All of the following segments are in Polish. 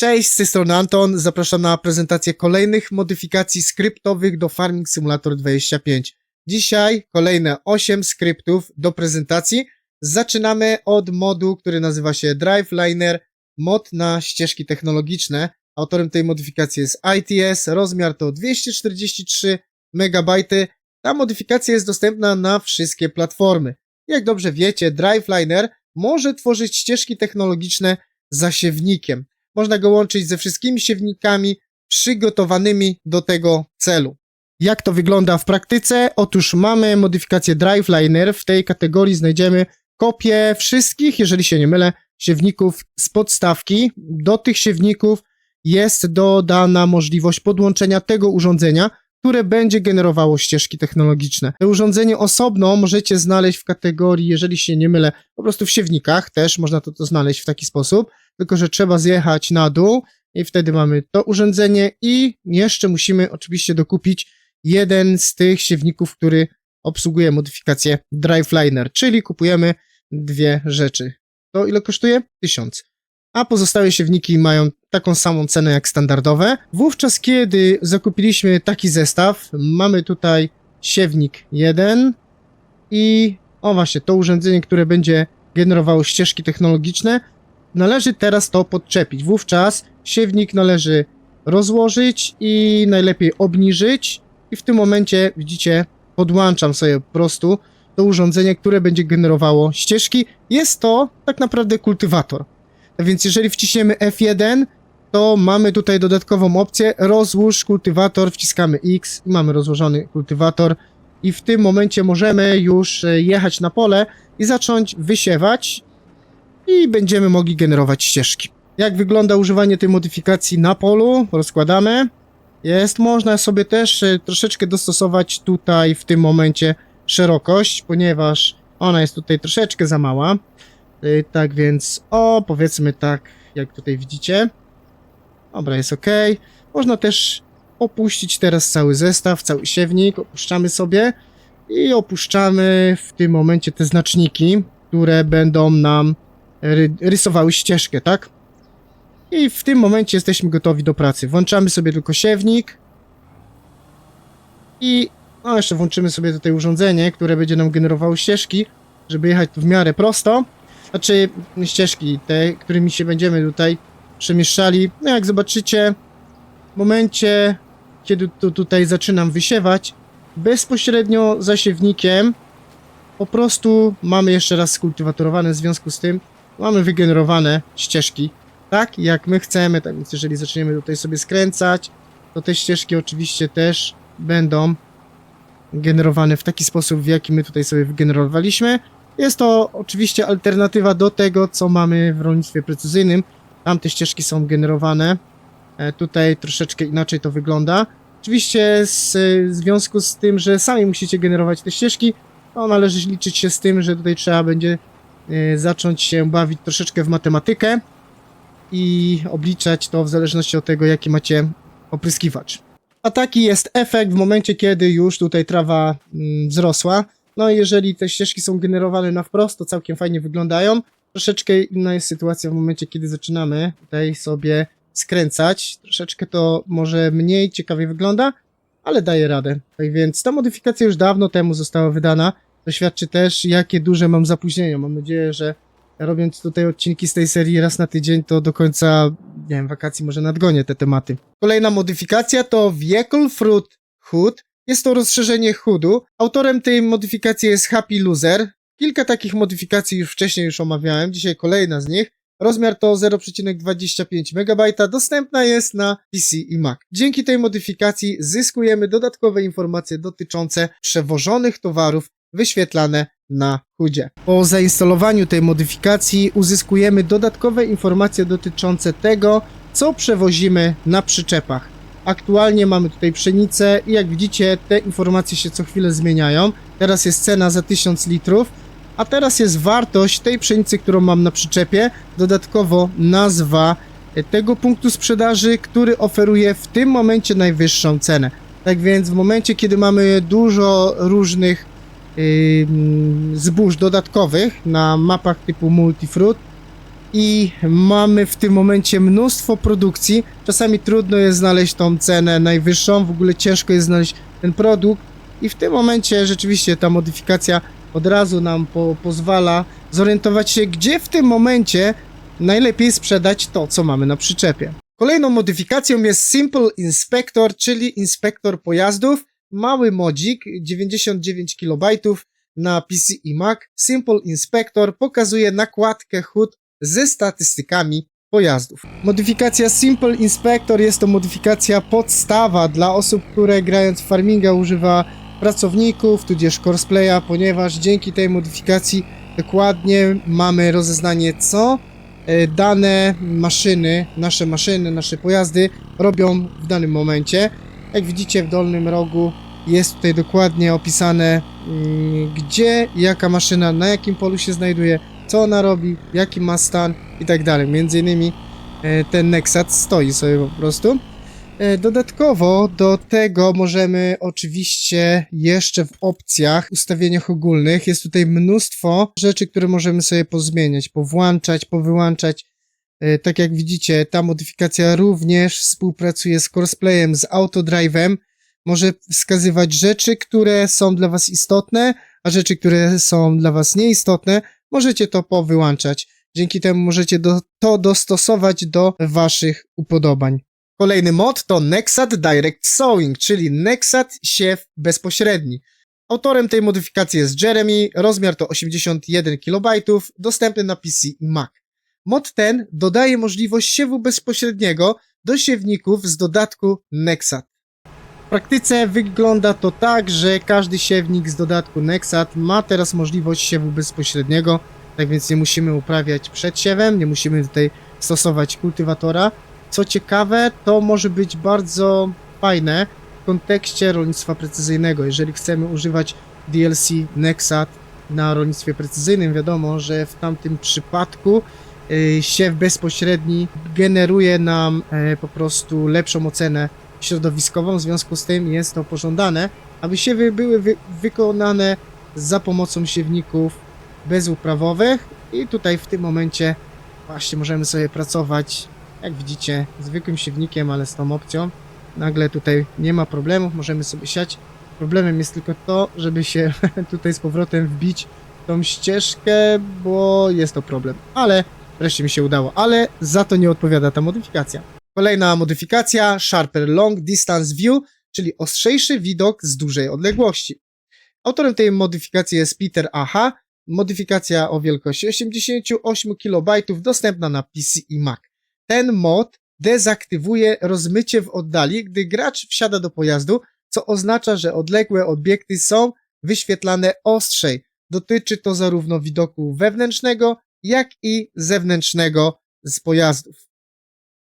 Cześć, z tej strony Anton, zapraszam na prezentację kolejnych modyfikacji skryptowych do Farming Simulator 25. Dzisiaj kolejne 8 skryptów do prezentacji. Zaczynamy od modu, który nazywa się Driveliner, mod na ścieżki technologiczne. Autorem tej modyfikacji jest ITS, rozmiar to 243 MB. Ta modyfikacja jest dostępna na wszystkie platformy. Jak dobrze wiecie, Driveliner może tworzyć ścieżki technologiczne za siewnikiem. Można go łączyć ze wszystkimi siewnikami przygotowanymi do tego celu. Jak to wygląda w praktyce? Otóż mamy modyfikację Driveliner. W tej kategorii znajdziemy kopię wszystkich, jeżeli się nie mylę, siewników z podstawki. Do tych siewników jest dodana możliwość podłączenia tego urządzenia, które będzie generowało ścieżki technologiczne. To urządzenie osobno możecie znaleźć w kategorii, jeżeli się nie mylę, po prostu w siewnikach też można to znaleźć w taki sposób, tylko że trzeba zjechać na dół i wtedy mamy to urządzenie i jeszcze musimy oczywiście dokupić jeden z tych siewników, który obsługuje modyfikację Driveliner, czyli kupujemy dwie rzeczy. To ile kosztuje? 1000. A pozostałe siewniki mają taką samą cenę jak standardowe. Wówczas, kiedy zakupiliśmy taki zestaw, mamy tutaj siewnik 1 i właśnie to urządzenie, które będzie generowało ścieżki technologiczne, należy teraz to podczepić. Wówczas siewnik należy rozłożyć i najlepiej obniżyć i w tym momencie, widzicie, podłączam sobie po prostu to urządzenie, które będzie generowało ścieżki. Jest to tak naprawdę kultywator. A więc jeżeli wciśniemy F1, to mamy tutaj dodatkową opcję rozłóż kultywator, wciskamy X i mamy rozłożony kultywator i w tym momencie możemy już jechać na pole i zacząć wysiewać i będziemy mogli generować ścieżki. Jak wygląda używanie tej modyfikacji na polu? Rozkładamy. Można sobie też troszeczkę dostosować tutaj w tym momencie szerokość, ponieważ ona jest tutaj troszeczkę za mała. Tak więc, powiedzmy tak, jak tutaj widzicie. Dobra, jest ok. Można też opuścić teraz cały zestaw, cały siewnik. Opuszczamy sobie i opuszczamy w tym momencie te znaczniki, które będą nam rysowały ścieżkę, tak? I w tym momencie jesteśmy gotowi do pracy. Włączamy sobie tylko siewnik i jeszcze włączymy sobie tutaj urządzenie, które będzie nam generowało ścieżki, żeby jechać w miarę prosto. Znaczy ścieżki, te, którymi się będziemy tutaj przemieszczali. No jak zobaczycie, w momencie, kiedy tutaj zaczynam wysiewać, bezpośrednio za siewnikiem po prostu mamy jeszcze raz skultywatorowane, w związku z tym mamy wygenerowane ścieżki tak jak my chcemy. Tak więc jeżeli zaczniemy tutaj sobie skręcać, to te ścieżki oczywiście też będą generowane w taki sposób, w jaki my tutaj sobie wygenerowaliśmy. Jest to oczywiście alternatywa do tego, co mamy w rolnictwie precyzyjnym. Tam te ścieżki są generowane. Tutaj troszeczkę inaczej to wygląda. Oczywiście w związku z tym, że sami musicie generować te ścieżki, to należy liczyć się z tym, że tutaj trzeba będzie zacząć się bawić troszeczkę w matematykę i obliczać to w zależności od tego, jaki macie opryskiwacz. A taki jest efekt w momencie, kiedy już tutaj trawa wzrosła. No i jeżeli te ścieżki są generowane na wprost, to całkiem fajnie wyglądają. Troszeczkę inna jest sytuacja w momencie, kiedy zaczynamy tutaj sobie skręcać. Troszeczkę to może mniej ciekawie wygląda, ale daje radę. Tak więc ta modyfikacja już dawno temu została wydana. To świadczy też, jakie duże mam zapóźnienia. Mam nadzieję, że robiąc tutaj odcinki z tej serii raz na tydzień, to do końca, nie wiem, wakacji może nadgonię te tematy. Kolejna modyfikacja to Vehicle Fruit HUD. Jest to rozszerzenie HUD-u. Autorem tej modyfikacji jest Happy Loser. Kilka takich modyfikacji już wcześniej omawiałem, dzisiaj kolejna z nich. Rozmiar to 0,25 MB, dostępna jest na PC i Mac. Dzięki tej modyfikacji zyskujemy dodatkowe informacje dotyczące przewożonych towarów wyświetlane na HUD-zie. Po zainstalowaniu tej modyfikacji uzyskujemy dodatkowe informacje dotyczące tego, co przewozimy na przyczepach. Aktualnie mamy tutaj pszenicę i jak widzicie, te informacje się co chwilę zmieniają. Teraz jest cena za 1000 litrów, a teraz jest wartość tej pszenicy, którą mam na przyczepie, dodatkowo nazwa tego punktu sprzedaży, który oferuje w tym momencie najwyższą cenę. Tak więc w momencie, kiedy mamy dużo różnych zbóż dodatkowych na mapach typu Multifruit, i mamy w tym momencie mnóstwo produkcji. Czasami trudno jest znaleźć tą cenę najwyższą, w ogóle ciężko jest znaleźć ten produkt i w tym momencie rzeczywiście ta modyfikacja od razu nam pozwala zorientować się, gdzie w tym momencie najlepiej sprzedać to, co mamy na przyczepie. Kolejną modyfikacją jest Simple Inspector, czyli inspektor pojazdów. Mały modzik, 99 KB na PC i Mac. Simple Inspector pokazuje nakładkę HUD ze statystykami pojazdów. Modyfikacja Simple Inspector jest to modyfikacja podstawa dla osób, które grając w farminga używa pracowników, tudzież courseplaya, ponieważ dzięki tej modyfikacji dokładnie mamy rozeznanie, co dane maszyny, nasze pojazdy robią w danym momencie. Jak widzicie w dolnym rogu jest tutaj dokładnie opisane, gdzie, jaka maszyna, na jakim polu się znajduje, co ona robi, jaki ma stan i tak dalej. Między innymi ten Nexat stoi sobie po prostu. Dodatkowo do tego możemy oczywiście jeszcze w opcjach, ustawieniach ogólnych, jest tutaj mnóstwo rzeczy, które możemy sobie pozmieniać, powłączać, powyłączać. Tak jak widzicie, ta modyfikacja również współpracuje z Coursplayem, z Autodrive'em. Może wskazywać rzeczy, które są dla Was istotne, a rzeczy, które są dla Was nieistotne, możecie to powyłączać. Dzięki temu możecie to dostosować do Waszych upodobań. Kolejny mod to Nexat Direct Sowing, czyli Nexat siew bezpośredni. Autorem tej modyfikacji jest Jeremy, rozmiar to 81 KB, dostępny na PC i Mac. Mod ten dodaje możliwość siewu bezpośredniego do siewników z dodatku Nexat. W praktyce wygląda to tak, że każdy siewnik z dodatku Nexat ma teraz możliwość siewu bezpośredniego, tak więc nie musimy uprawiać przed siewem, nie musimy tutaj stosować kultywatora. Co ciekawe, to może być bardzo fajne w kontekście rolnictwa precyzyjnego. Jeżeli chcemy używać DLC Nexat na rolnictwie precyzyjnym, wiadomo, że w tamtym przypadku siew bezpośredni generuje nam po prostu lepszą ocenę środowiskową, w związku z tym jest to pożądane, aby siewy były wykonane za pomocą siewników bezuprawowych i tutaj w tym momencie właśnie możemy sobie pracować, jak widzicie, zwykłym siewnikiem, ale z tą opcją. Nagle tutaj nie ma problemów, możemy sobie siać. Problemem jest tylko to, żeby się tutaj z powrotem wbić w tą ścieżkę, bo jest to problem. Ale wreszcie mi się udało, ale za to nie odpowiada ta modyfikacja. Kolejna modyfikacja, Sharper Long Distance View, czyli ostrzejszy widok z dużej odległości. Autorem tej modyfikacji jest Peter Aha. Modyfikacja o wielkości 88 KB, dostępna na PC i Mac. Ten mod dezaktywuje rozmycie w oddali, gdy gracz wsiada do pojazdu, co oznacza, że odległe obiekty są wyświetlane ostrzej. Dotyczy to zarówno widoku wewnętrznego, jak i zewnętrznego z pojazdów.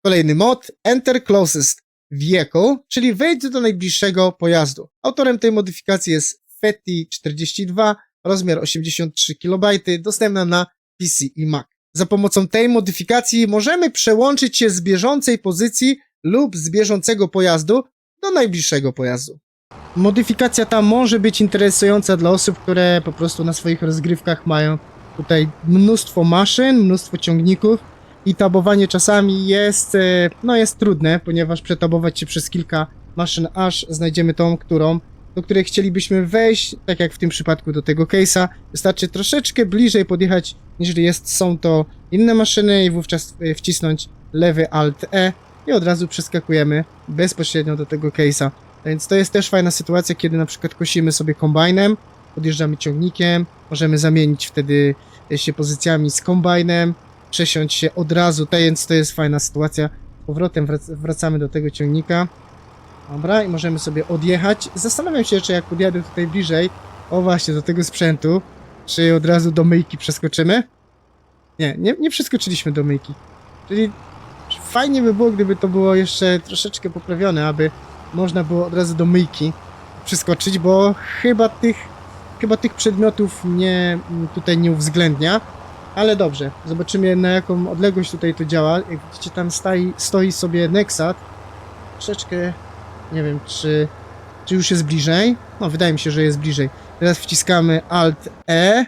Kolejny mod, Enter Closest Vehicle, czyli wejdź do najbliższego pojazdu. Autorem tej modyfikacji jest Fetty42, rozmiar 83 KB, dostępna na PC i Mac. Za pomocą tej modyfikacji możemy przełączyć się z bieżącej pozycji lub z bieżącego pojazdu do najbliższego pojazdu. Modyfikacja ta może być interesująca dla osób, które po prostu na swoich rozgrywkach mają tutaj mnóstwo maszyn, mnóstwo ciągników i tabowanie czasami jest trudne, ponieważ przetabować się przez kilka maszyn, aż znajdziemy tą, do której chcielibyśmy wejść, tak jak w tym przypadku do tego case'a. Wystarczy troszeczkę bliżej podjechać, niż są to inne maszyny i wówczas wcisnąć lewy Alt-E i od razu przeskakujemy bezpośrednio do tego case'a. Więc to jest też fajna sytuacja, kiedy na przykład kosimy sobie kombajnem, podjeżdżamy ciągnikiem, możemy zamienić wtedy się pozycjami z kombajnem, przesiąść się od razu, więc to jest fajna sytuacja. Powrotem wracamy do tego ciągnika. Dobra, i możemy sobie odjechać. Zastanawiam się, czy jak podjadę tutaj bliżej, o właśnie, do tego sprzętu, czy od razu do myjki przeskoczymy? Nie przeskoczyliśmy do myjki. Czyli fajnie by było, gdyby to było jeszcze troszeczkę poprawione, aby można było od razu do myjki przeskoczyć, bo chyba tych przedmiotów tutaj nie uwzględnia. Ale dobrze, zobaczymy, na jaką odległość tutaj to działa. Jak widzicie, tam stoi sobie Nexat. Troszeczkę, nie wiem, czy już jest bliżej. No, wydaje mi się, że jest bliżej. Teraz wciskamy Alt-E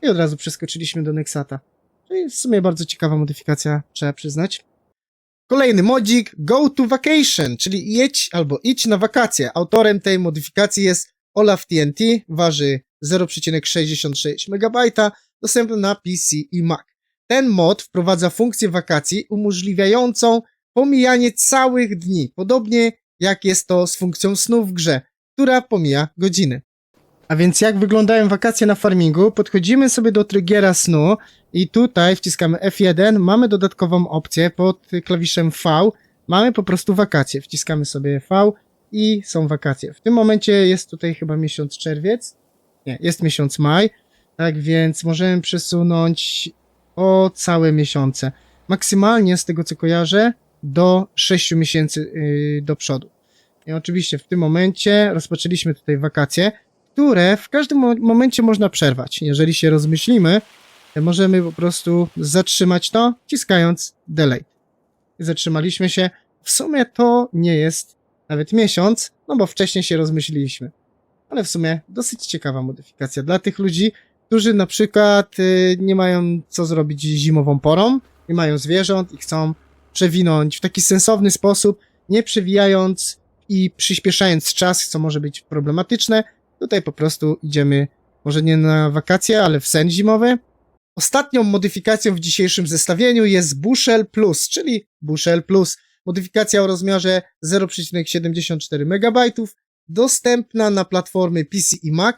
i od razu przeskoczyliśmy do Nexata. Czyli w sumie bardzo ciekawa modyfikacja, trzeba przyznać. Kolejny modzik, Go to Vacation, czyli jedź albo idź na wakacje. Autorem tej modyfikacji jest Olaf TNT, waży 0,66 MB, dostępny na PC i Mac. Ten mod wprowadza funkcję wakacji umożliwiającą pomijanie całych dni, podobnie jak jest to z funkcją snu w grze, która pomija godziny. A więc jak wyglądają wakacje na farmingu? Podchodzimy sobie do trygiera snu i tutaj wciskamy F1, mamy dodatkową opcję pod klawiszem V, mamy po prostu wakacje. Wciskamy sobie V i są wakacje. W tym momencie jest tutaj chyba miesiąc czerwiec, nie, jest miesiąc maj, tak więc możemy przesunąć o całe miesiące. Maksymalnie z tego co kojarzę do 6 miesięcy do przodu. I oczywiście w tym momencie rozpoczęliśmy tutaj wakacje, które w każdym momencie można przerwać. Jeżeli się rozmyślimy, możemy po prostu zatrzymać to, wciskając delete. I zatrzymaliśmy się. W sumie to nie jest nawet miesiąc, no bo wcześniej się rozmyśliliśmy. Ale w sumie dosyć ciekawa modyfikacja dla tych ludzi, którzy na przykład nie mają co zrobić zimową porą, nie mają zwierząt i chcą przewinąć w taki sensowny sposób, nie przewijając i przyspieszając czas, co może być problematyczne. Tutaj po prostu idziemy, może nie na wakacje, ale w sen zimowy. Ostatnią modyfikacją w dzisiejszym zestawieniu jest Bushel Plus, czyli Bushel Plus. Modyfikacja o rozmiarze 0,74 MB, dostępna na platformy PC i Mac.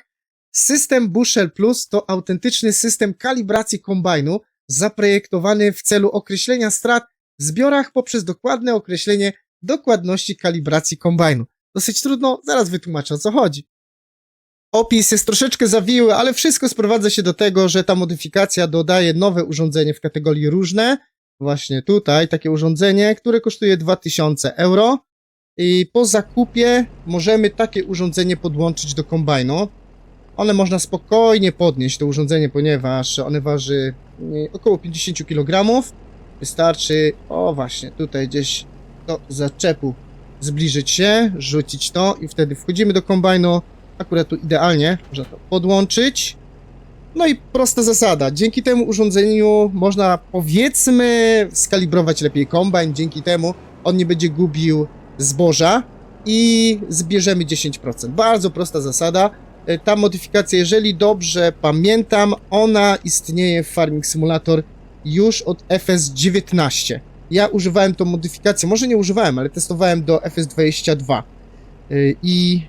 System Bushel Plus to autentyczny system kalibracji kombajnu, zaprojektowany w celu określenia strat w zbiorach poprzez dokładne określenie dokładności kalibracji kombajnu. Dosyć trudno, zaraz wytłumaczę o co chodzi. Opis jest troszeczkę zawiły, ale wszystko sprowadza się do tego, że ta modyfikacja dodaje nowe urządzenie w kategorii różne. Właśnie tutaj takie urządzenie, które kosztuje 2000 € i po zakupie możemy takie urządzenie podłączyć do kombajnu. One można spokojnie podnieść, to urządzenie, ponieważ one waży około 50 kg. Wystarczy, o właśnie, tutaj gdzieś do zaczepu zbliżyć się, rzucić to i wtedy wchodzimy do kombajnu. Akurat tu idealnie można to podłączyć. No i prosta zasada. Dzięki temu urządzeniu można, powiedzmy, skalibrować lepiej kombajn. Dzięki temu on nie będzie gubił zboża i zbierzemy 10%. Bardzo prosta zasada. Ta modyfikacja, jeżeli dobrze pamiętam, ona istnieje w Farming Simulator już od FS19. Ja używałem tą modyfikację, może nie używałem, ale testowałem do FS22. I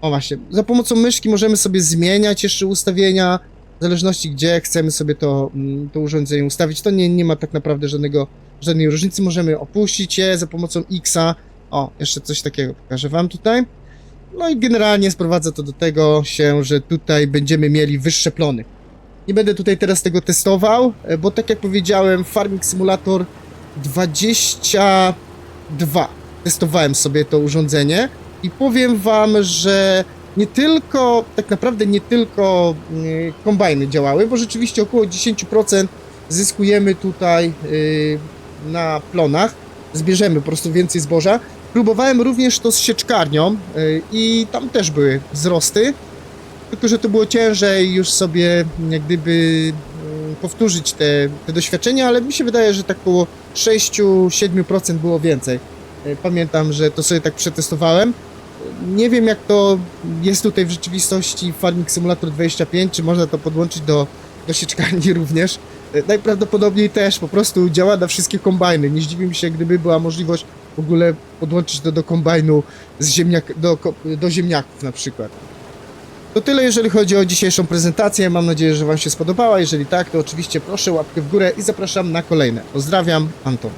o właśnie, za pomocą myszki możemy sobie zmieniać jeszcze ustawienia, w zależności gdzie chcemy sobie to urządzenie ustawić. To nie ma tak naprawdę żadnej różnicy. Możemy opuścić je za pomocą X-a. O, jeszcze coś takiego pokażę wam tutaj. No i generalnie sprowadza to do tego się, że tutaj będziemy mieli wyższe plony. Nie będę tutaj teraz tego testował, bo tak jak powiedziałem, Farming Simulator 22 testowałem sobie to urządzenie i powiem wam, że tak naprawdę nie tylko kombajny działały, bo rzeczywiście około 10% zyskujemy tutaj na plonach, zbierzemy po prostu więcej zboża. Próbowałem również to z sieczkarnią i tam też były wzrosty, tylko że to było ciężej już sobie jak gdyby powtórzyć te doświadczenia, ale mi się wydaje, że tak około 6-7% było więcej. Pamiętam, że to sobie tak przetestowałem. Nie wiem jak to jest tutaj w rzeczywistości Farming Simulator 25, czy można to podłączyć do sieczkarni również. Najprawdopodobniej też po prostu działa na wszystkie kombajny. Nie zdziwi mi się, gdyby była możliwość w ogóle podłączyć to do kombajnu do ziemniaków na przykład. To tyle, jeżeli chodzi o dzisiejszą prezentację. Mam nadzieję, że wam się spodobała. Jeżeli tak, to oczywiście proszę łapkę w górę i zapraszam na kolejne. Pozdrawiam, Anton.